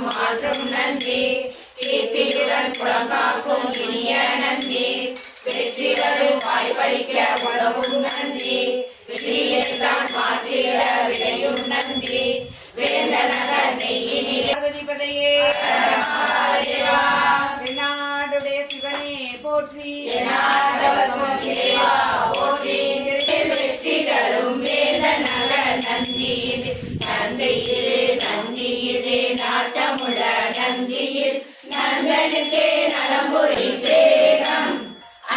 மாற்றும் நந்தி கீர்த்தியுடன் குளங்காக்கும் இனிய நந்தி வெற்றி தரும் வாய்ப்பளிக்க உதவும் நந்தி விதியைத்தான் மாற்றிட விளையும் நந்தி வேந்த நகர் நெய்யினிலே பதையே நாடுடைய சிவனே போற்றி நாடவர்க்கும் இறைவா போற்றி வெற்றி தரும் வேந்த நகர் நந்தியில் நந்தையிலே நந்தியிலே நாட்டமுள்ள நந்தியில் நந்தனுக்கே நலம்புரி சேகம்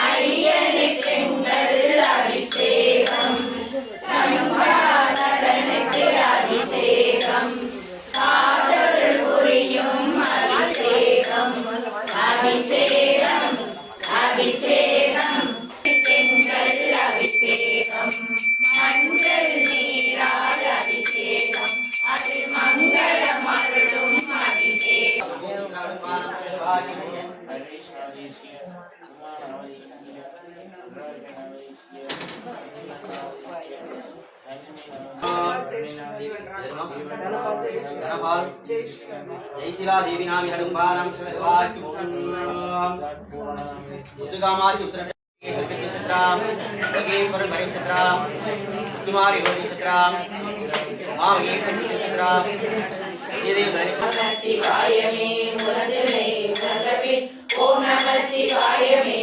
ஐயனுக்கு எங்கள் அபிஷேகம் சம்பாதனுக்கு அபிஷேகம் காதல் புரியும் அபிஷேகம் அபிஷேகம் அபிஷேகம் எங்கள் அபிஷேகம் மஞ்சள் நீரால் அபிஷேகம் அது மங்களம் அருளும் அபிஷேகம் जय शिला देवी नाम हडुंबानां कुमारी शिवाय मे ओम नमः शिवाय मे